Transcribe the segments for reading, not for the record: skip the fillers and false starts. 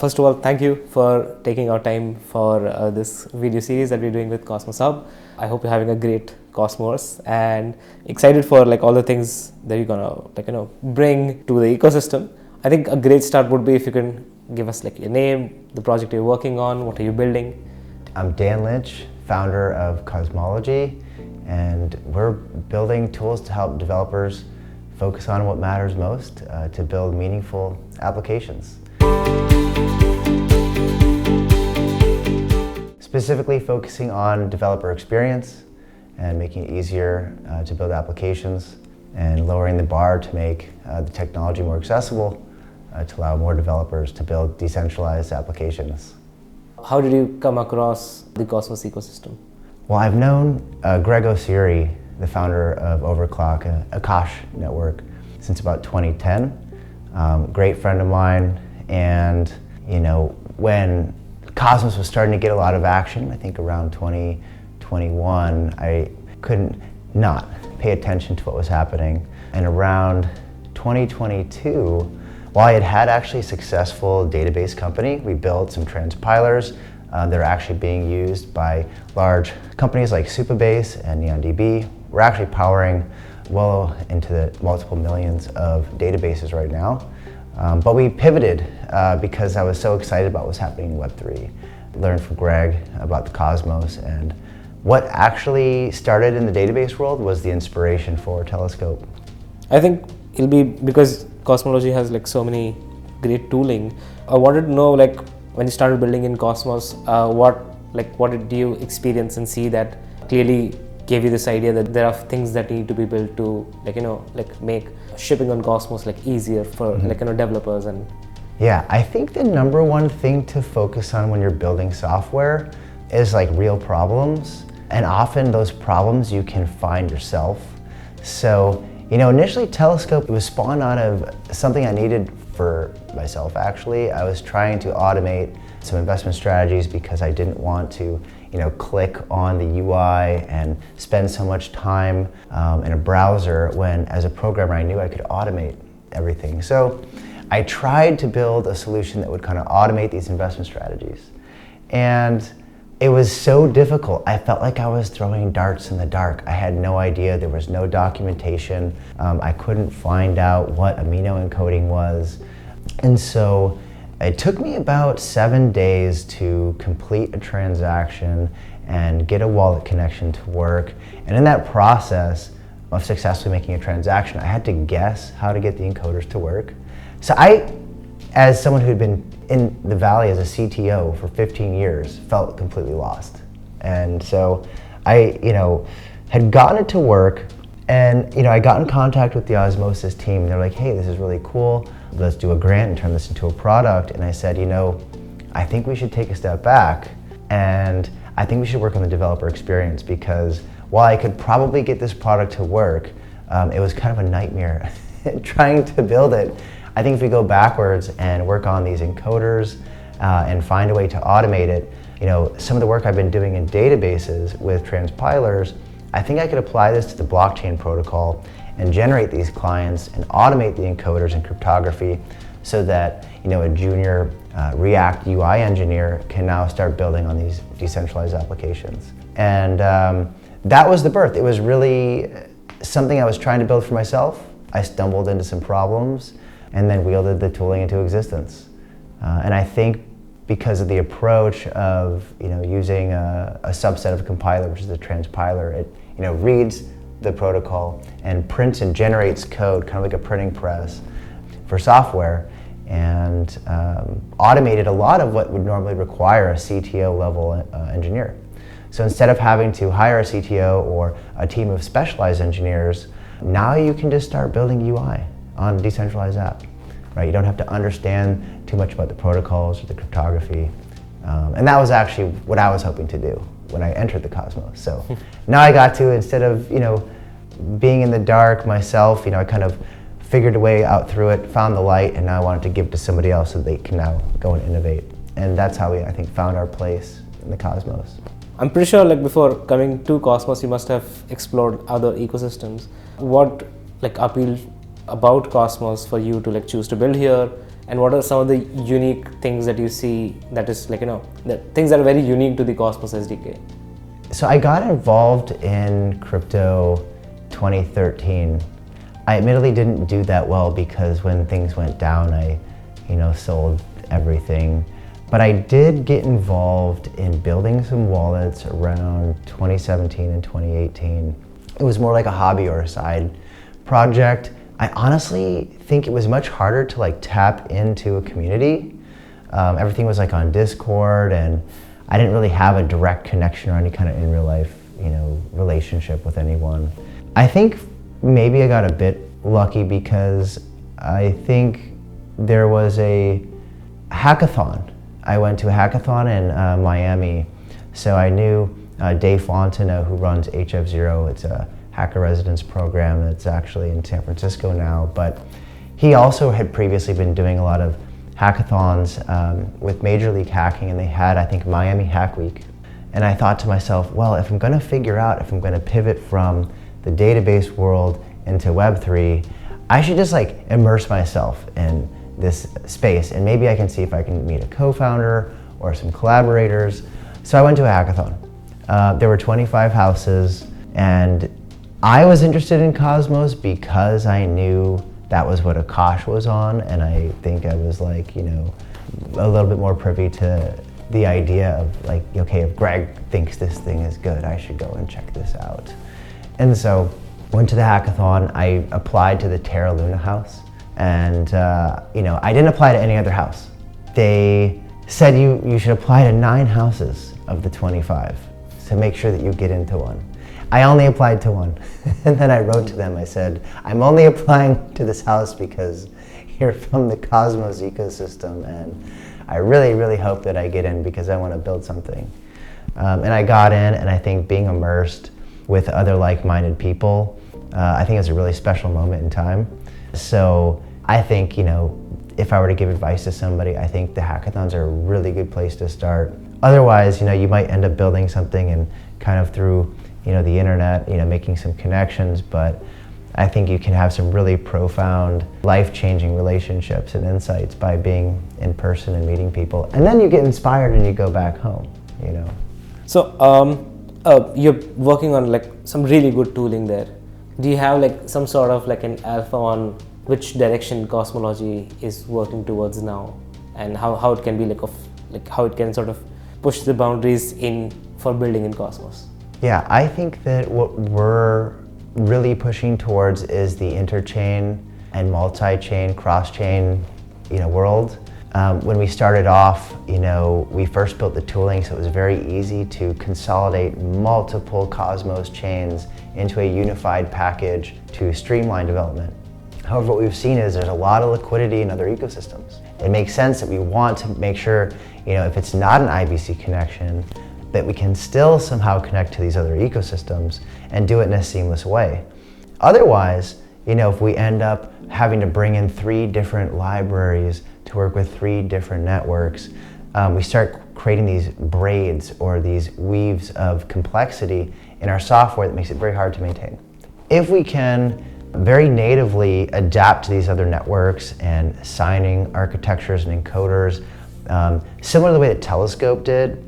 First of all, thank you for taking our time for this video series that we're doing with Cosmos Hub. I hope you're having a great Cosmos and excited for all the things that you're gonna bring to the ecosystem. I think a great start would be if you can give us your name, the project you're working on, what are you building? I'm Dan Lynch, founder of Cosmology, and we're building tools to help developers focus on what matters most to build meaningful applications. Specifically focusing on developer experience and making it easier to build applications and lowering the bar to make the technology more accessible to allow more developers to build decentralized applications. How did you come across the Cosmos ecosystem? Well, I've known Greg Osiri, the founder of Overclock, ATOM Network, since about 2010. Great friend of mine, and when Cosmos was starting to get a lot of action, I think around 2021, I couldn't not pay attention to what was happening. And around 2022, while I had actually a successful database company, we built some transpilers that are actually being used by large companies like Supabase and NeonDB. We're actually powering well into the multiple millions of databases right now. But we pivoted because I was so excited about what's happening in Web3. Learned from Greg about the Cosmos, and what actually started in the database world was the inspiration for Telescope. I think it'll be because Cosmology has so many great tooling. I wanted to know when you started building in Cosmos, what did you experience and see that clearly gave you this idea that there are things that need to be built to make shipping on Cosmos easier for developers. And yeah, I think the number one thing to focus on when you're building software is real problems, and often those problems you can find yourself. So initially Telescope was spawned out of something I needed for myself. Actually, I was trying to automate some investment strategies because I didn't want to click on the UI and spend so much time in a browser when, as a programmer, I knew I could automate everything. So I tried to build a solution that would kind of automate these investment strategies. And it was so difficult. I felt like I was throwing darts in the dark. I had no idea. There was no documentation. I couldn't find out what amino encoding was. And so it took me about 7 days to complete a transaction and get a wallet connection to work. And in that process of successfully making a transaction, I had to guess how to get the encoders to work. So I, as someone who had been in the Valley as a CTO for 15 years, felt completely lost. And so I, had gotten it to work, and I got in contact with the Osmosis team. They're like, hey, this is really cool. Let's do a grant and turn this into a product. And I said, I think we should take a step back, and I think we should work on the developer experience, because while I could probably get this product to work, it was kind of a nightmare trying to build it. I think if we go backwards and work on these encoders and find a way to automate it, some of the work I've been doing in databases with transpilers, I think I could apply this to the blockchain protocol and generate these clients and automate the encoders and cryptography so that a junior React UI engineer can now start building on these decentralized applications. And that was the birth. It was really something I was trying to build for myself. I stumbled into some problems and then wielded the tooling into existence. And I think because of the approach of using a subset of a compiler, which is a transpiler, it reads the protocol and prints and generates code, kind of like a printing press for software, and automated a lot of what would normally require a CTO level engineer. So instead of having to hire a CTO or a team of specialized engineers, now you can just start building UI on a decentralized app, right? You don't have to understand too much about the protocols or the cryptography. And that was actually what I was hoping to do when I entered the Cosmos. So now I got to, instead of being in the dark myself, I kind of figured a way out through it, found the light, and now I wanted to give to somebody else so they can now go and innovate. And that's how we, I think, found our place in the Cosmos. I'm pretty sure before coming to Cosmos, you must have explored other ecosystems. What appealed about Cosmos for you to choose to build here, and what are some of the unique things that you see that is like, the things that are very unique to the Cosmos SDK? So I got involved in crypto 2013. I admittedly didn't do that well because when things went down, I, sold everything. But I did get involved in building some wallets around 2017 and 2018. It was more like a hobby or a side project. I honestly think it was much harder to tap into a community. Everything was on Discord, and I didn't really have a direct connection or any kind of in real life, relationship with anyone. I think maybe I got a bit lucky because I think there was a hackathon. I went to a hackathon in Miami, so I knew Dave Fontenot, who runs HF0. It's a hacker residence program that's actually in San Francisco now, but he also had previously been doing a lot of hackathons with Major League Hacking, and they had, I think, Miami Hack Week. And I thought to myself, well, if I'm going to figure out if I'm going to pivot from the database world into Web3, I should just immerse myself in this space, and maybe I can see if I can meet a co-founder or some collaborators. So I went to a hackathon. There were 25 houses, and I was interested in Cosmos because I knew that was what Akash was on, and I think I was a little bit more privy to the idea of okay, if Greg thinks this thing is good, I should go and check this out. And so went to the hackathon. I applied to the Terra Luna house, and I didn't apply to any other house. They said you should apply to 9 houses of the 25 to make sure that you get into one. I only applied to one. And then I wrote to them, I said, I'm only applying to this house because you're from the Cosmos ecosystem, and I really, really hope that I get in because I want to build something. And I got in, and I think being immersed with other like-minded people, I think it's a really special moment in time. So I think, if I were to give advice to somebody, I think the hackathons are a really good place to start. Otherwise, you might end up building something and kind of through the internet, making some connections, but I think you can have some really profound, life-changing relationships and insights by being in person and meeting people. And then you get inspired and you go back home, So you're working on some really good tooling there. Do you have some sort of an alpha on which direction Cosmology is working towards now, and how it can be how it can sort of push the boundaries in for building in Cosmos? Yeah, I think that what we're really pushing towards is the interchain and multi-chain, cross-chain, world. When we started off, we first built the tooling, so it was very easy to consolidate multiple Cosmos chains into a unified package to streamline development. However, what we've seen is there's a lot of liquidity in other ecosystems. It makes sense that we want to make sure, if it's not an IBC connection, that we can still somehow connect to these other ecosystems and do it in a seamless way. Otherwise, if we end up having to bring in 3 different libraries to work with 3 different networks, we start creating these braids or these weaves of complexity in our software that makes it very hard to maintain. If we can very natively adapt to these other networks and signing architectures and encoders, similar to the way that Telescope did,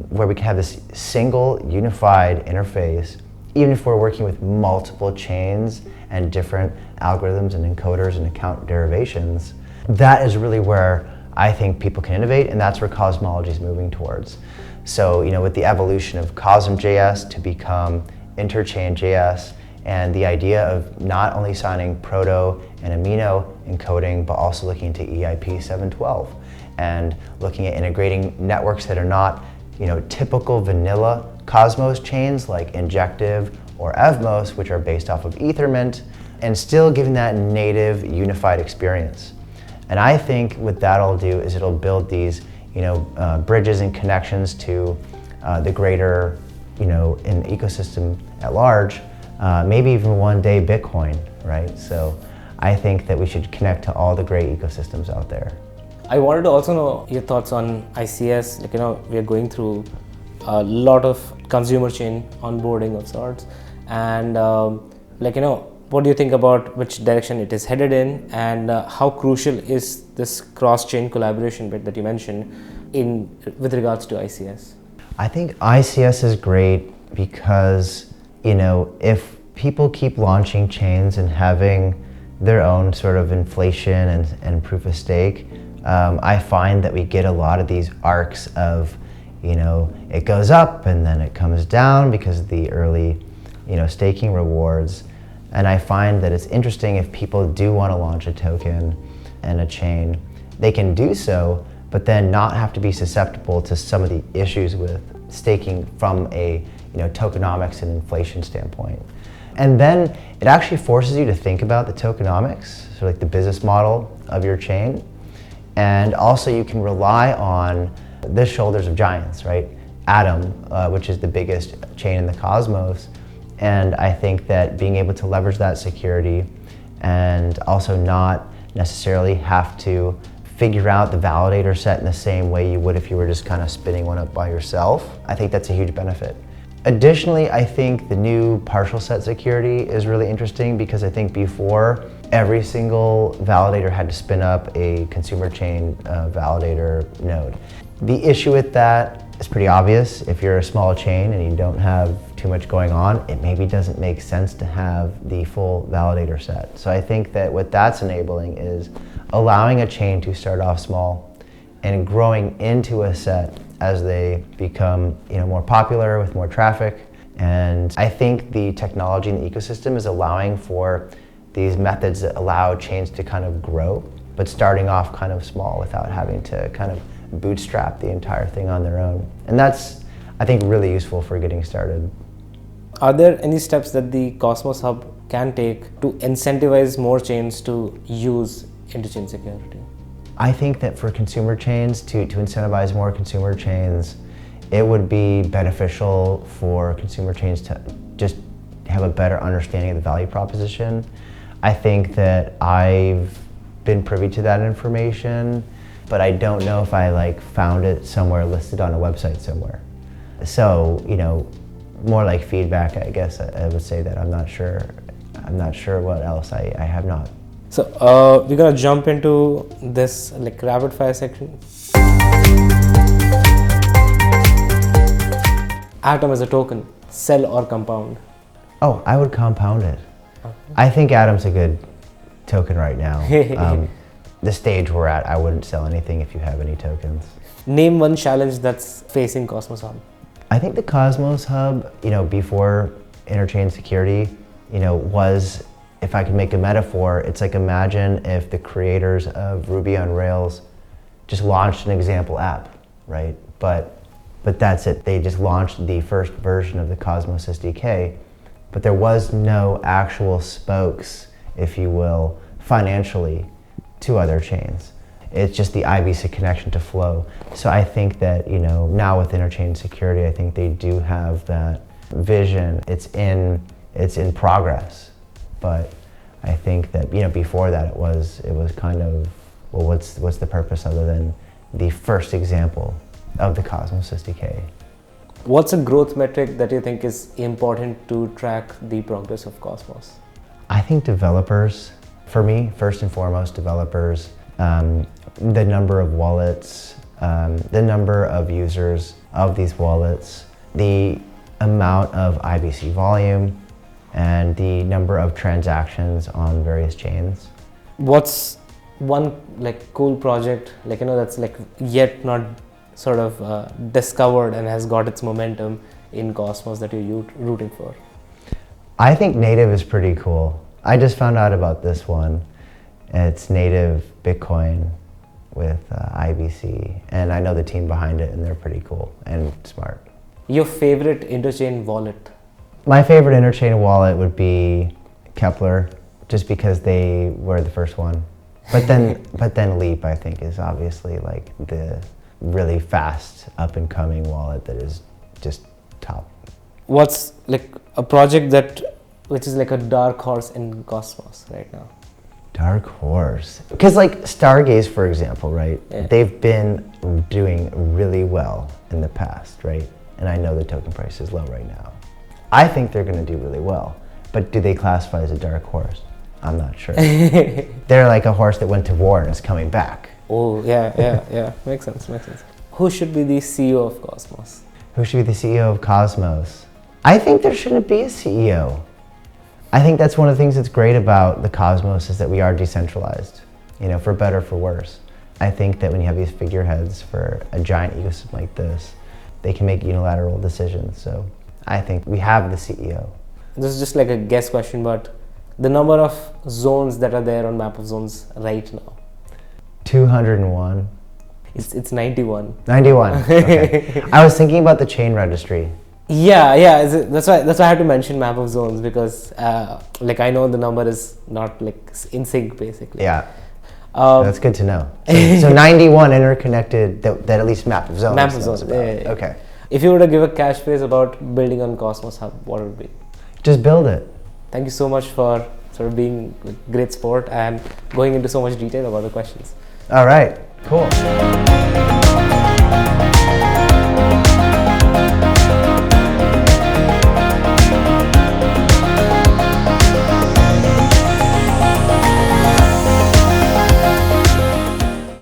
where we can have this single unified interface, even if we're working with multiple chains and different algorithms and encoders and account derivations. That is really where I think people can innovate, and that's where Cosmology is moving towards. So, with the evolution of Cosm.js to become Interchain.js, and the idea of not only signing proto and amino encoding, but also looking into EIP 712. And looking at integrating networks that are not, typical vanilla Cosmos chains like Injective or Evmos, which are based off of Ethermint, and still giving that native unified experience. And I think what that'll do is it'll build these, bridges and connections to the greater, in the ecosystem at large, maybe even one day Bitcoin, right? So I think that we should connect to all the great ecosystems out there. I wanted to also know your thoughts on ICS. We are going through a lot of consumer chain onboarding of sorts, and What do you think about which direction it is headed in, and how crucial is this cross-chain collaboration bit that you mentioned with regards to ICS? I think ICS is great because, if people keep launching chains and having their own sort of inflation and proof of stake, I find that we get a lot of these arcs of, it goes up and then it comes down because of the early, staking rewards. And I find that it's interesting if people do want to launch a token and a chain, they can do so, but then not have to be susceptible to some of the issues with staking from a tokenomics and inflation standpoint. And then it actually forces you to think about the tokenomics, so like the business model of your chain. And also you can rely on the shoulders of giants, right? ATOM, which is the biggest chain in the cosmos. And I think that being able to leverage that security and also not necessarily have to figure out the validator set in the same way you would if you were just kind of spinning one up by yourself, I think that's a huge benefit. Additionally, I think the new partial set security is really interesting because I think before, every single validator had to spin up a consumer chain validator node. The issue with that is pretty obvious. If you're a small chain and you don't have too much going on, it maybe doesn't make sense to have the full validator set. So I think that what that's enabling is allowing a chain to start off small and growing into a set as they become more popular with more traffic. And I think the technology in the ecosystem is allowing for these methods that allow chains to kind of grow, but starting off kind of small without having to kind of bootstrap the entire thing on their own. And that's, I think, really useful for getting started. Are there any steps that the Cosmos Hub can take to incentivize more chains to use interchain security? I think that for consumer chains, to incentivize more consumer chains, it would be beneficial for consumer chains to just have a better understanding of the value proposition. I think that I've been privy to that information, but I don't know if I found it somewhere listed on a website somewhere. So, more like feedback, I guess I would say that I'm not sure what else I have not. So we're gonna jump into this rapid fire section. Atom as a token, sell or compound? Oh, I would compound it. Okay. I think Atom's a good token right now. The stage we're at, I wouldn't sell anything if you have any tokens. Name one challenge that's facing Cosmos Hub. I think the Cosmos Hub, before interchain security, was, if I could make a metaphor, it's like imagine if the creators of Ruby on Rails just launched an example app, right? But that's it. They just launched the first version of the Cosmos SDK, but there was no actual spokes, if you will, financially to other chains. It's just the IBC connection to Flow. So I think that, now with interchain security, I think they do have that vision. It's in progress. But I think that, before that it was kind of, well, what's the purpose other than the first example of the Cosmos SDK? What's a growth metric that you think is important to track the progress of Cosmos? I think developers, for me, first and foremost, developers, the number of wallets, the number of users of these wallets, the amount of IBC volume, and the number of transactions on various chains. What's one cool project that's yet not sort of discovered and has got its momentum in Cosmos that you're rooting for? I think native is pretty cool. I just found out about this one. It's native Bitcoin with IBC, and I know the team behind it, and they're pretty cool and smart. Your favorite interchain wallet? My favorite interchain wallet would be Kepler, just because they were the first one. But then Leap, I think, is obviously the really fast up and coming wallet that is just top. What's a project which is a dark horse in Cosmos right now? Dark horse. Because Stargaze, for example, right? Yeah. They've been doing really well in the past, right? And I know the token price is low right now. I think they're going to do really well. But do they classify as a dark horse? I'm not sure. They're like a horse that went to war and is coming back. Oh, yeah. Makes sense. Who should be the CEO of Cosmos? Who should be the CEO of Cosmos? I think there shouldn't be a CEO. I think that's one of the things that's great about the Cosmos is that we are decentralized, for better or for worse. I think that when you have these figureheads for a giant ecosystem like this, they can make unilateral decisions. So I think we have the CEO. This is just like a guess question, but the number of zones that are there on Map of Zones right now? 201. It's 91. 91. Okay. I was thinking about the chain registry. Yeah. That's why I had to mention Map of Zones because I know the number is not in sync basically. Yeah. That's good to know. So 91 interconnected that at least Map of Zones. Map of Zones. Yeah. Okay. If you were to give a catchphrase about building on Cosmos Hub, what would it be? Just build it. Thank you so much for sort of being a great sport and going into so much detail about the questions. All right. Cool.